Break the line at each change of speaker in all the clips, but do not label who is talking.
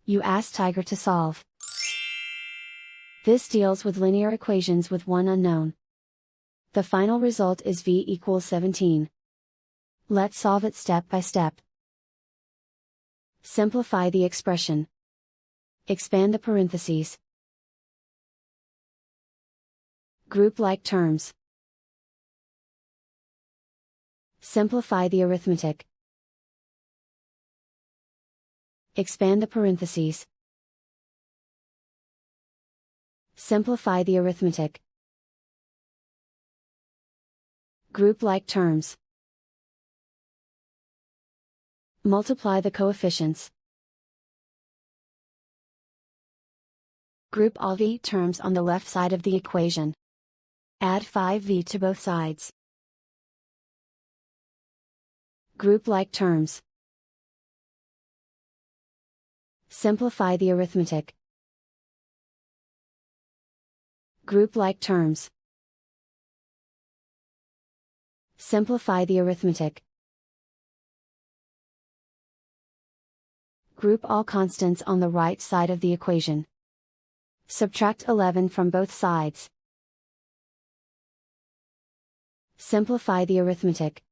You ask Tiger to solve. This deals with linear equations with one unknown. The final result is v equals 17. Let's solve it step by step. Simplify the expression. Expand the parentheses. Group like terms. Simplify the arithmetic. Expand the parentheses. Simplify the arithmetic. Group like terms. Multiply the coefficients. Group all v terms on the left side of the equation. Add 5v to both sides. Group like terms. Simplify the arithmetic. Group like terms. Simplify the arithmetic. Group all constants on the right side of the equation. Subtract 11 from both sides. Simplify the arithmetic.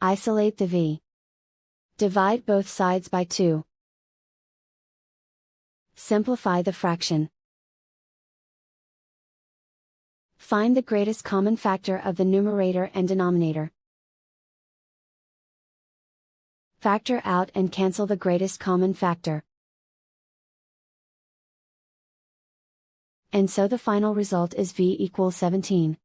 Isolate the v. Divide both sides by 2. Simplify the fraction. Find the greatest common factor of the numerator and denominator. Factor out and cancel the greatest common factor. And so the final result is v equals 17.